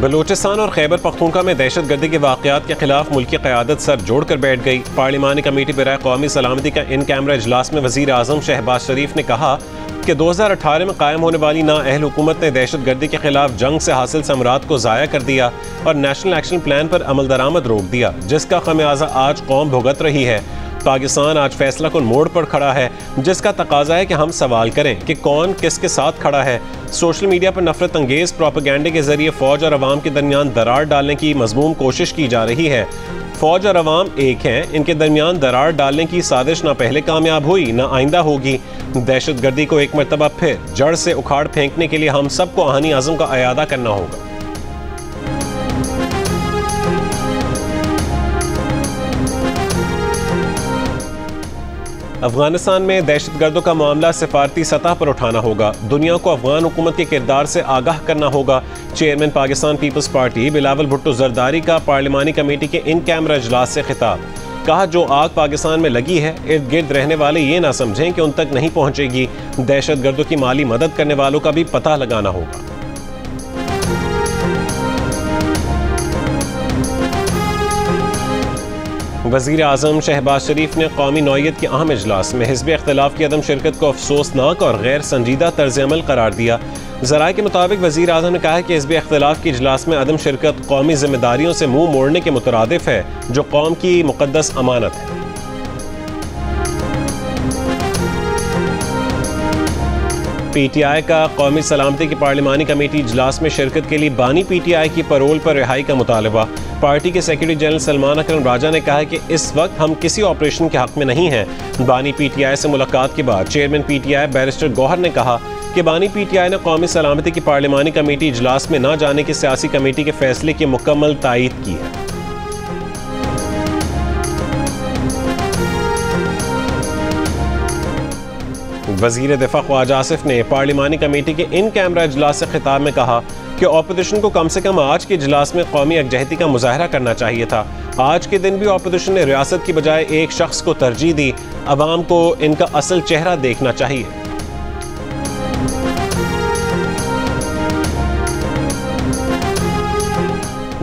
बलूचिस्तान और खैबर पख्तूनख्वा में दहशत गर्दी के वाक़यात के खिलाफ मुल्की क़यादत सर जोड़ कर बैठ गई। पार्लिमानी कमेटी बराए कौमी सलामती का इन कैमरा इजलास में वज़ीर आज़म शहबाज शरीफ ने कहा कि 2018 में कायम होने वाली नाअहल हुकूमत ने दहशत गर्दी के खिलाफ जंग से हासिल समरात को ज़ाया कर दिया और नेशनल एक्शन प्लान पर अमल दरामद रोक दिया, जिसका खमियाजा आज कौम भुगत रही है। पाकिस्तान आज फैसला कुन मोड़ पर खड़ा है, जिसका तकाजा है कि हम सवाल करें कि कौन किसके साथ खड़ा है। सोशल मीडिया पर नफरत अंगेज प्रोपेगेंडे के जरिए फौज और अवाम के दरमियान दरार डालने की मजमूम कोशिश की जा रही है। फौज और अवाम एक हैं, इनके दरमियान दरार डालने की साजिश ना पहले कामयाब हुई ना आइंदा होगी। दहशत गर्दी को एक मरतबा फिर जड़ से उखाड़ फेंकने के लिए हम सबको आहनी आज़म का अयादा करना होगा। अफगानिस्तान में दहशत गर्दों का मामला सिफारती सतह पर उठाना होगा। दुनिया को अफगान हुकूमत के किरदार से आगाह करना होगा। Chairman Pakistan Peoples Party Bilawal Bhutto Zardari का पार्लिमानी कमेटी के इन कैमरा इजलास से खिताब। कहा, जो आग पाकिस्तान में लगी है इर्द गिर्द रहने वाले ये ना समझें कि उन तक नहीं पहुंचेगी। दहशत गर्दों की माली मदद करने वालों का भी पता लगाना होगा। वज़ीर आज़म शहबाज शरीफ ने कौमी नौइयत के अहम इजलास में हिज़्ब इख्तिलाफ की अदम शिरकत को अफसोसनाक और गैर संजीदा तर्ज अमल करार दिया। ज़राए के मुताबिक वज़ीर आज़म ने कहा है कि हिज़्ब इख्तिलाफ के इजलास में अदम शिरकत कौमी जिम्मेदारियों से मुँह मोड़ने के मुतरादिफ है, जो कौम की मुक़द्दस अमानत है। PTI का कौमी सलामती की पार्लिमानी कमेटी इजलास में शिरकत के लिए बानी PTI की परोल पर रिहाई का मुतालबा। पार्टी के सेक्रेटरी जनरल सलमान अकरम राजा ने कहा है कि इस वक्त हम किसी ऑपरेशन के हक में नहीं हैं। बानी PTI से मुलाकात के बाद चेयरमैन PTI बैरिस्टर गौहर ने कहा कि बानी PTI ने कौमी सलामती की पार्लिमानी कमेटी इजलास में न जाने की सियासी कमेटी के फैसले की मुकम्मल तायीद की है। वज़ीर दिफा ख्वाजा आसिफ ने पार्लिमानी कमेटी के इन कैमरा इजलास से खिताब में कहा कि ऑपोजिशन को कम से कम आज के इजलास में कौमी यकजहती का मुजाहरा करना चाहिए था। आज के दिन भी ऑपोजिशन ने रियासत की बजाय एक शख्स को तरजीह दी। अवाम को इनका असल चेहरा देखना चाहिए।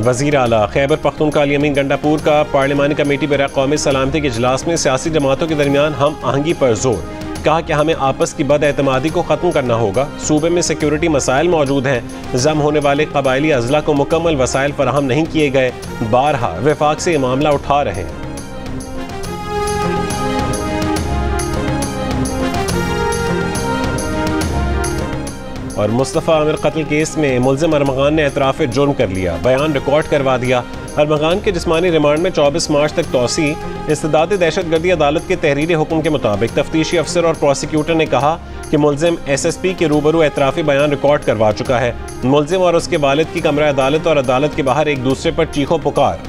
वज़ीर आला खैबर पख्तूनख्वा अली अमीन गंडापुर का पार्लिमानी कमेटी बराए कौमी सलामती के इजलास में सियासी जमातों के दरमियान हम आहंगी पर जोर। कहा कि हमें आपस की बदएतमादी को ख़त्म करना होगा। सूबे में सिक्योरिटी मसाइल मौजूद हैं। जम होने वाले कबायली अज़ला को मुकम्मल वसाइल फराहम नहीं किए गए। बारहा वफाक से ये मामला उठा रहे हैं। और मुस्तफ़ा आमिर कत्ल केस में मुल्ज़िम अरमगान ने एतराफ़ जुर्म कर लिया, बयान रिकॉर्ड करवा दिया। अरमगान के जिस्मानी रिमांड में 24 मार्च तक तौसी। इस्तिदाद दहशतगर्दी अदालत के तहरीरी हुक्म के मुताबिक तफ्तीशी अफसर और प्रोसिक्यूटर ने कहा कि मुल्ज़िम SSP के रूबरू एतराफ़ी बयान रिकॉर्ड करवा चुका है। मुल्ज़िम और उसके वालिद की कमरा अदालत और अदालत के बाहर एक दूसरे पर चीखो पुकार।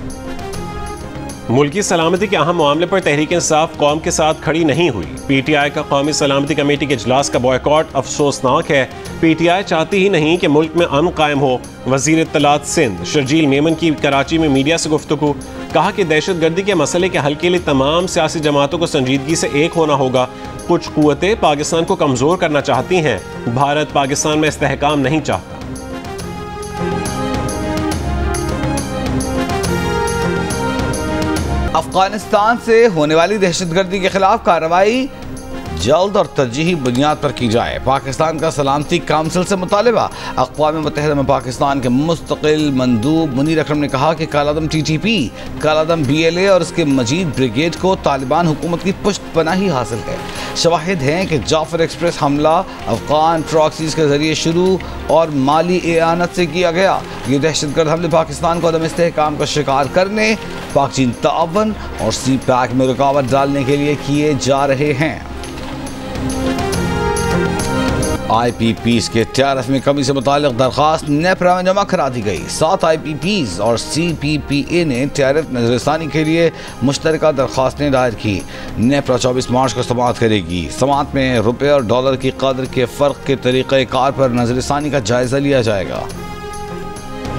मुल्की सलामती के अहम मामले पर तहरीक इंसाफ कौम के साथ खड़ी नहीं हुई। PTI का कौमी सलामती कमेटी के इजलास का बॉयकॉट अफसोसनाक है। PTI चाहती ही नहीं कि मुल्क में अमन कायम हो। वज़ीर इत्तलात सिंध शर्जील मेमन की कराची में मीडिया से गुफ्तगू। कहा कि दहशत गर्दी के मसले के हल के लिए तमाम सियासी जमातों को संजीदगी से एक होना होगा। कुछ कुव्वतें पाकिस्तान को कमज़ोर करना चाहती हैं। भारत पाकिस्तान में इस्तेहकाम नहीं चाहता। अफगानिस्तान से होने वाली दहशतगर्दी के खिलाफ कार्रवाई जल्द और तरजीही बुनियाद पर की जाए। पाकिस्तान का सलामती काउंसिल से मुतालबा। अक़वाम मुत्तहिदा में पाकिस्तान के मुस्तकिल मंदूब मुनीर अकरम ने कहा कि कालादम TTP, कालादम BLA और उसके मजीद ब्रिगेड को तालिबान हुकूमत की पुश्तपनाही हासिल है। शवाहिद हैं कि जाफर एक्सप्रेस हमला अफगान प्रॉक्सीज के जरिए शुरू और माली एआनत से किया गया। ये दहशतगर्द हमले पाकिस्तान को अदम इस्तेहकाम का शिकार करने, पाक चीन ताअवन और CPAC में रुकावट डालने के लिए किए जा रहे हैं। IPPs के TRF में कमी से मुतालिक दरख्वास्त नेप्रा में जमा करा दी गई। 7 IPPs और CPPA ने TRF नजरसानी के लिए मुश्तरका दरख्वास्तें दायर की। नेप्रा 24 मार्च को समाअत करेगी। समाअत में रुपये और डॉलर की कदर के फ़र्क के तरीक़ेकार पर नजरसानी का जायज़ा लिया जाएगा।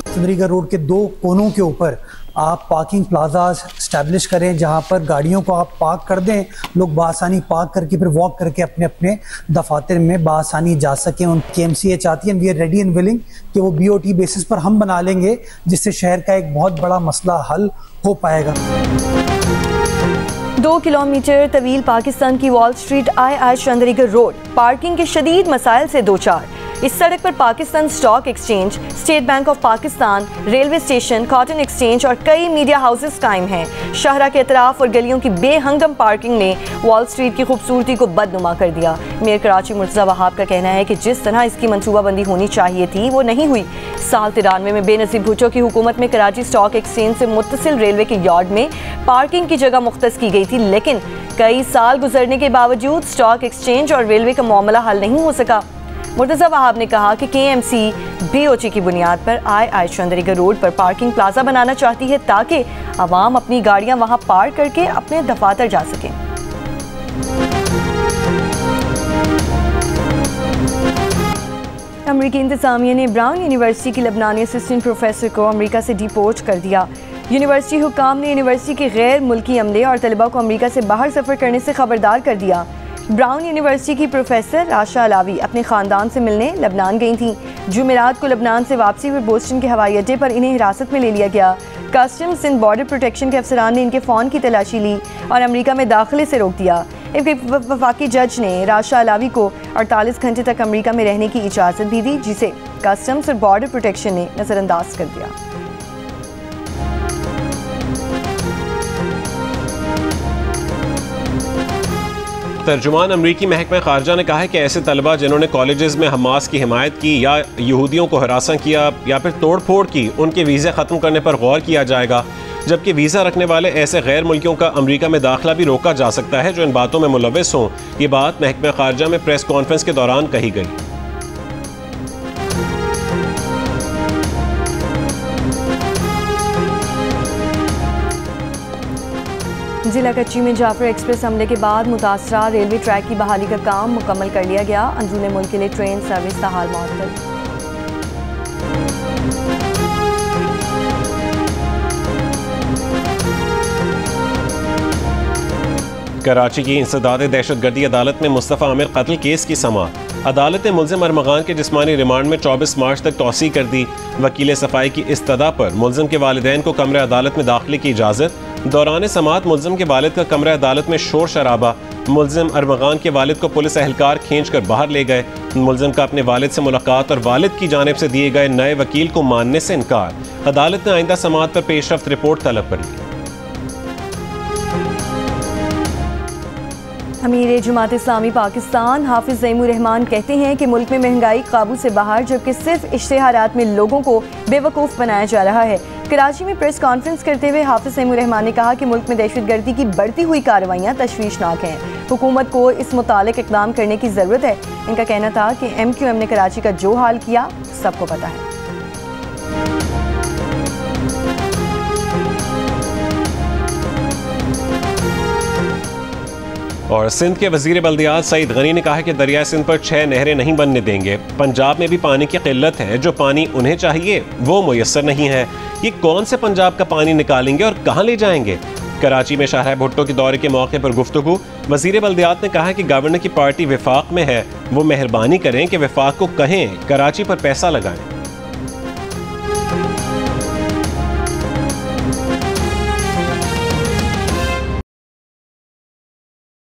चंद्रीगढ़ रोड के 2 कोनों के ऊपर आप पार्किंग प्लाजा इस्टेब्लिश करें जहाँ पर गाड़ियों को आप पार्क कर दें, लोग बासानी पार्क करके फिर वॉक करके अपने अपने दफातर में बासानी जा सकें। उन KMCA चाहती है, we are ready and willing कि वो BOT बेसिस पर हम बना लेंगे, जिससे शहर का एक बहुत बड़ा मसला हल हो पाएगा। 2 किलोमीटर तवील पाकिस्तान की वॉल स्ट्रीट आई चंद्रीगढ़ रोड पार्किंग के शदीद मसाइल से दो चार। इस सड़क पर Pakistan stock exchange, state bank of Pakistan, railway station, cotton exchange और कई मीडिया हाउसेस कायम हैं। शहरा के अतराफ और गलियों की बेहंगम पार्किंग ने वॉल स्ट्रीट की खूबसूरती को बदनुमा कर दिया। मेयर कराची मुर्तज़ा वहाब का कहना है कि जिस तरह इसकी मनसूबाबंदी होनी चाहिए थी वो नहीं हुई। साल 93 में बेनज़ीर भुट्टो की हुकूमत में कराची स्टॉक एक्सचेंज से मुत्तसिल रेलवे के यार्ड में पार्किंग की जगह मुख्तस की गई थी, लेकिन कई साल गुजरने के बावजूद स्टॉक एक्सचेंज और रेलवे का मामला हल नहीं हो सका। मुर्तज़ा वहाब ने कहा कि KMC BOT की बुनियाद पर आई चंद्रीगढ़ रोड पर पार्किंग प्लाजा बनाना चाहती है ताकि आवाम अपनी गाड़ियां वहां पार्क करके अपने दफातर जा सकें। अमरीकी इंतज़ामिया ने ब्राउन यूनिवर्सिटी की लबनानी असिस्टेंट प्रोफेसर को अमरीका से डिपोर्ट कर दिया। यूनिवर्सिटी हुकाम ने यूनिवर्सिटी के गैर मुल्की अमले और तलबा को अमरीका से बाहर सफ़र करने से खबरदार कर दिया। ब्राउन यूनिवर्सिटी की प्रोफेसर राशा अलावी अपने ख़ानदान से मिलने लबनान गई थीं। जुमेरात को लबनान से वापसी पर बोस्टन के हवाई अड्डे पर इन्हें हिरासत में ले लिया गया। कस्टम्स एंड बॉर्डर प्रोटेक्शन के अफसरान ने इनके फ़ोन की तलाशी ली और अमरीका में दाखिले से रोक दिया। एक वफाकी जज ने राशा अलावी को 48 घंटे तक अमरीका में रहने की इजाज़त भी दी, जिसे कस्टम्स और बॉर्डर प्रोटेक्शन ने नज़रअंदाज कर दिया। तर्जुमान अमरीकी महकमा खारजा ने कहा है कि ऐसे तलबा जिन्होंने कॉलेजेस में हमास की हिमायत की या यहूदियों को हरासा किया या फिर तोड़ फोड़ की, उनके वीज़े ख़त्म करने पर गौर किया जाएगा, जबकि वीज़ा रखने वाले ऐसे गैर मुल्कियों का अमरीका में दाखिला भी रोका जा सकता है जो इन बातों में मुलव्विस हों। ये बात महकमा खारजा में प्रेस कॉन्फ्रेंस के दौरान कही गई। जिला कच्ची में जाफर एक्सप्रेस हमले के बाद मुतासरा रेलवे ट्रैक की बहाली का काम मुकम्मल कर लिया गया। अंदरूनी मुल्क के लिए ट्रेन सर्विस ताहाल मअतल। कराची की इंसदाद दहशतगर्दी अदालत में मुस्तफ़ा आमिर कत्ल केस की समाअत। अदालत ने मुल्ज़िम अरमगान के जिस्मानी रिमांड में 24 मार्च तक तौसी कर दी। वकील सफाई की इस्तदा पर मुल्ज़िम के वालिदैन को कमरे अदालत में दाखिले की इजाज़त। दौरान समाअत मुल्ज़िम के वालिद का कमरा अदालत में शोर शराबा। मुल्ज़िम अरमगान के वालिद को पुलिस एहलकार खींच कर बाहर ले गए। मुल्ज़िम का अपने वालिद से मुलाकात और वालिद की जानिब से दिए गए नए वकील को मानने से इनकार। अदालत ने आइंदा समाअत पर पेशरफ्त रिपोर्ट तलब कर ली। अमीर जमात इस्लामी पाकिस्तान हाफिज ज़ैमुर रहमान कहते हैं कि मुल्क में महंगाई काबू से बाहर, जबकि सिर्फ इश्तिहारात में लोगों को बेवकूफ़ बनाया जा रहा है। कराची में प्रेस कॉन्फ्रेंस करते हुए हाफिज ज़ैमुर रहमान ने कहा कि मुल्क में दहशतगर्दी की बढ़ती हुई कार्रवाइयाँ तशवीशनाक हैं। हुकूमत को इस मुतालिक इक़दाम करने की ज़रूरत है। इनका कहना था कि MQM ने कराची का जो हाल किया सबको पता है। और सिंध के वज़ीर बल्दियात सईद गनी ने कहा है कि दरिया सिंध पर 6 नहरें नहीं बनने देंगे। पंजाब में भी पानी की किल्लत है, जो पानी उन्हें चाहिए वो मुयस्सर नहीं है। ये कौन से पंजाब का पानी निकालेंगे और कहाँ ले जाएंगे? कराची में शाहरा भुट्टो के दौरे के मौके पर गुफ्तगू। वज़ीर बल्दियात ने कहा कि गवर्नर की पार्टी विफाक में है, वो मेहरबानी करें कि विफाक को कहें कराची पर पैसा लगाएं।